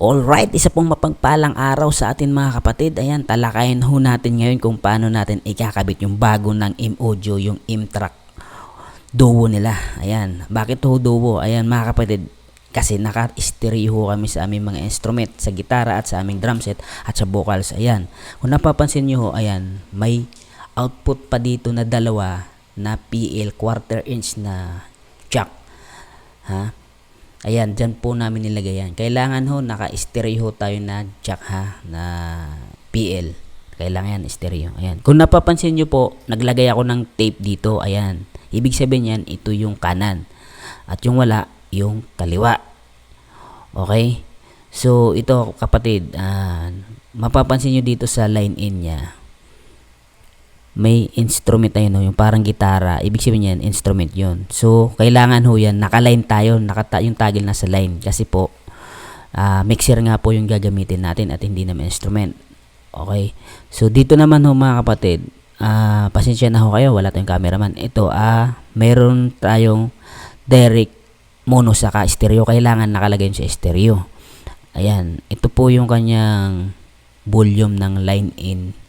Alright, isa pong mapagpalang araw sa atin mga kapatid. Ayan, talakayin ho natin ngayon kung paano natin ikakabit yung bago ng M-Audio, yung M-Track Duo nila. Ayan, bakit ho Duo? Ayan mga kapatid, kasi naka-stereo ho kami sa aming mga instrument, sa gitara at sa aming drum set at sa vocals. Ayan, kung napapansin nyo ho, ayan, may output pa dito na dalawa na PL quarter inch na jack. Ha? Ayan, dyan po namin nilagay yan. Kailangan ho, naka-stereo tayo na jack ha, na PL. Kailangan yan, stereo. Ayan. Kung napapansin nyo po, naglagay ako ng tape dito. Ayan. Ibig sabihin yan, ito yung kanan. At yung wala, yung kaliwa. Okay? So, ito kapatid, mapapansin nyo dito sa line in niya, may instrument tayo, no? Yung parang gitara, ibig sabihin yan, instrument yun. So, kailangan ho yan, naka-line tayo, yung toggle nasa line. Kasi po, mixer nga po yung gagamitin natin at hindi naman instrument. Okay? So, dito naman ho mga kapatid, pasensya na ho kayo, wala tayong cameraman. Ito, meron tayong direct mono saka stereo. Kailangan nakalagay yun sa stereo. Ayan, ito po yung kanyang volume ng line in.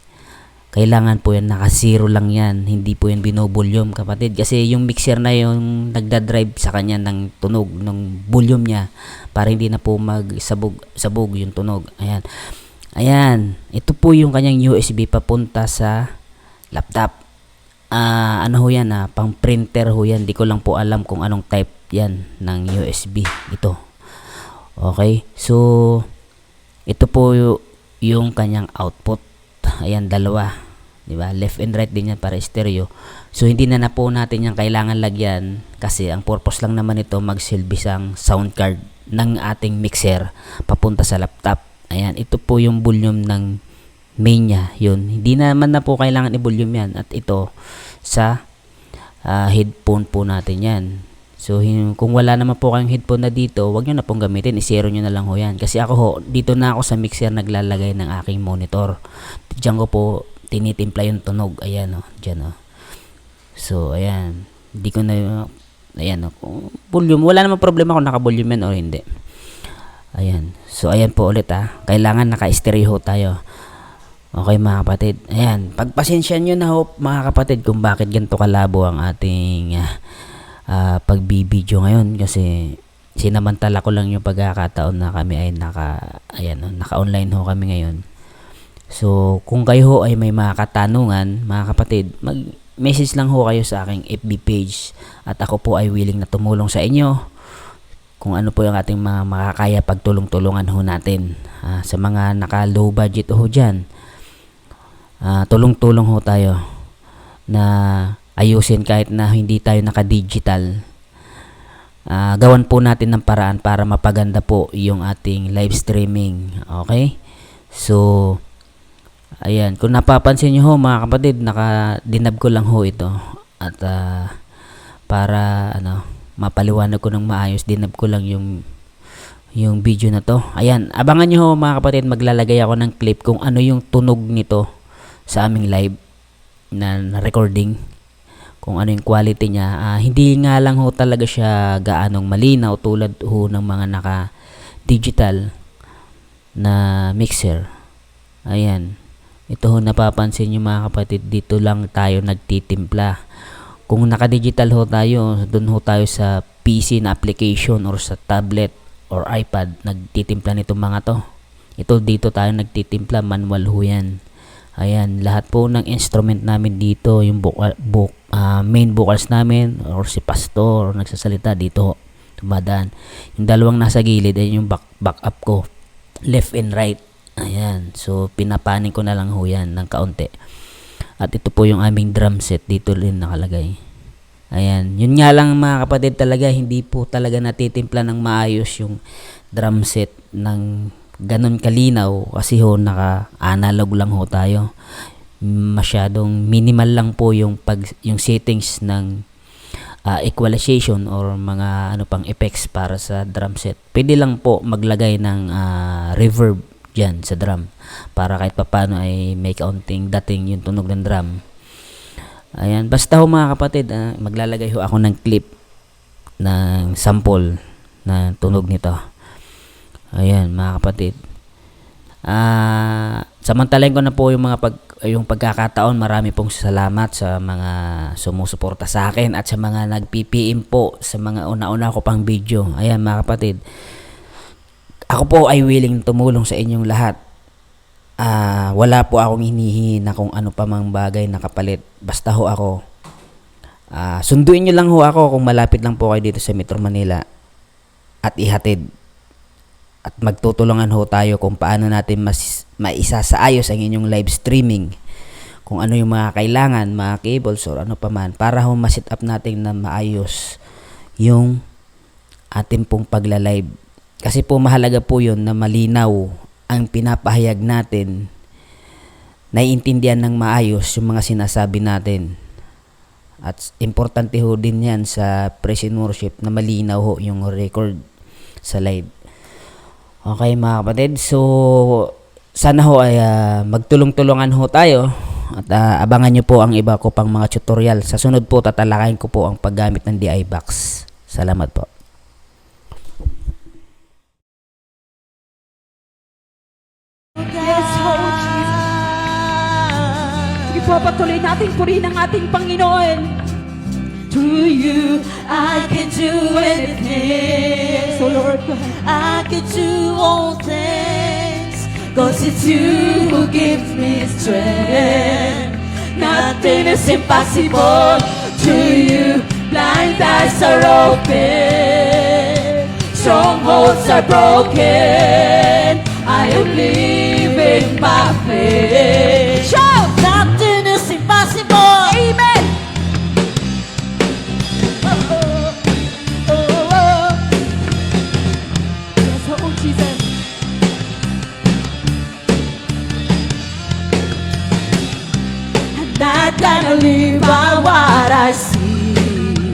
Kailangan po yan, naka-zero lang yan. Hindi po yan binovolume kapatid. Kasi yung mixer na yung nagdadrive sa kanya ng tunog, ng volume niya. Para hindi na po magsabog yung tunog. Ayan. Ayan. Ito po yung kanyang USB papunta sa laptop. Ano ho yan pang printer ho yan. Di ko lang po alam kung anong type yan ng USB. Ito. Okay. So, ito po yung kanyang output. Ayan, dalawa, di ba? Left and right din yan para stereo. So hindi na po natin yan kailangan lagyan kasi ang purpose lang naman ito magsilbi sang sound card ng ating mixer papunta sa laptop. Ayan, ito po yung volume ng main niya. Yun, hindi naman na po kailangan i-volume yan. At ito sa headphone po natin yan. So, kung wala naman po kayong headphone na dito, wag nyo na pong gamitin. I-zero nyo na lang ho yan. Kasi ako ho, dito na ako sa mixer naglalagay ng aking monitor. Diyan ko po tinitimpla yung tunog. Ayan o, dyan o. So, ayan. Hindi ko na, ayan o. Volume, wala naman problema kung naka-volume yan o hindi. Ayan. So, ayan po ulit Kailangan naka-stereo tayo. Okay mga kapatid. Ayan. Pagpasensyan nyo na ho mga kapatid kung bakit ganito kalabo ang ating pagbibideo ngayon kasi sinamantala ko lang yung pagkakataon na kami ay naka-online ho kami ngayon. So, kung kayo ho ay may mga katanungan, mga kapatid, mag-message lang ho kayo sa aking FB page at ako po ay willing na tumulong sa inyo kung ano po yung ating mga makakaya pagtulong-tulungan ho natin. Sa mga naka-low budget ho dyan, tulong-tulong ho tayo na ayusin kahit na hindi tayo naka-digital. Gawan po natin ng paraan para mapaganda po yung ating live streaming. Okay? So, ayan. Kung napapansin nyo ho mga kapatid, naka-dinab ko lang ho ito. At para mapaliwanag ko ng maayos, dinab ko lang yung video na to. Ayan. Abangan nyo ho mga kapatid, maglalagay ako ng clip kung ano yung tunog nito sa aming live na recording. Kung ano yung quality niya. Hindi nga lang ho talaga siya gaanong malinaw tulad ho ng mga naka-digital na mixer. Ayan. Ito ho napapansin nyo mga kapatid, dito lang tayo nagtitimpla. Kung naka-digital ho tayo, dun ho tayo sa PC na application or sa tablet or iPad, nagtitimpla nitong mga to. Ito dito tayo nagtitimpla, manual ho yan. Ayan, lahat po ng instrument namin dito, yung main vocals namin or si pastor nagsasalita dito tumadaan. Yung dalawang nasa gilid ay yung back up ko, left and right. Ayan, so pinapanin ko na lang ho yan ng kaunti. At ito po yung aming drum set, dito rin nakalagay. Ayan, yun nga lang mga kapatid, talaga hindi po talaga natitimpla ng maayos yung drum set ng ganon kalinaw kasi ho naka-analog lang ho tayo. Masyadong minimal lang po yung settings ng equalization or mga pang effects para sa drum set. Pwede lang po maglagay ng reverb dyan sa drum para kahit papano ay may kaunting dating yung tunog ng drum. Ayan, basta ho mga kapatid, maglalagay ho ako ng clip ng sample na tunog nito. Ayan, mga kapatid. Samantalahin ko na po yung pagkakataon. Marami pong salamat sa mga sumusuporta sa akin at sa mga nag-PPM po sa mga una-una ko pang video. Ayan, mga kapatid. Ako po ay willing tumulong sa inyong lahat. Wala po akong hinihingi na kung ano pa mang bagay na kapalit. Basta ho ako. Sunduin nyo lang ho ako kung malapit lang po kayo dito sa Metro Manila at ihatid. At magtutulungan ho tayo kung paano natin maisasaayos ang inyong live streaming. Kung ano yung mga kailangan, mga cables or ano pa man, para ho ma-set up natin na maayos yung ating pong pagla-live. Kasi po mahalaga po yun na malinaw ang pinapahayag natin, naiintindihan ng maayos yung mga sinasabi natin. At importante ho din yan sa praise and worship na malinaw ho yung record sa live. Okay, mga kapatid, so sana ho ay magtulong-tulungan ho tayo at abangan nyo po ang iba ko pang mga tutorial. Sa sunod po tatalakayin ko po ang paggamit ng DI box. Salamat po. Yes, oh Jesus. Sige po, patuloy natin purihin ang ating Panginoon. To you, I can do anything. So Lord, I can do all things. 'Cause it's you who gives me strength. Nothing is impossible to you. Blind eyes are open. Strongholds are broken. I am living by faith. Shout! Nothing is impossible. Amen. Yes, oh Jesus. I'm not gonna live by what I see.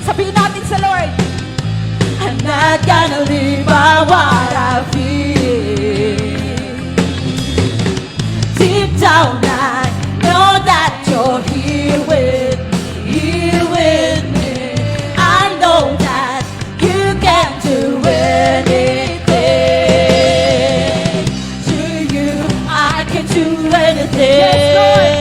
Sabihin natin sa Lord. I'm not gonna live by what I feel. Deep down I know that you're here with me. I know that you can do anything. To you I can do anything. Yes, Lord.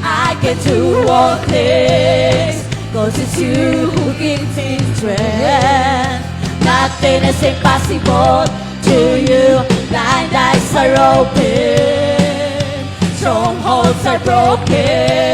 I can do all things. 'Cause it's you who gives me strength. Nothing is impossible to you. Blind eyes are open. Strongholds are broken.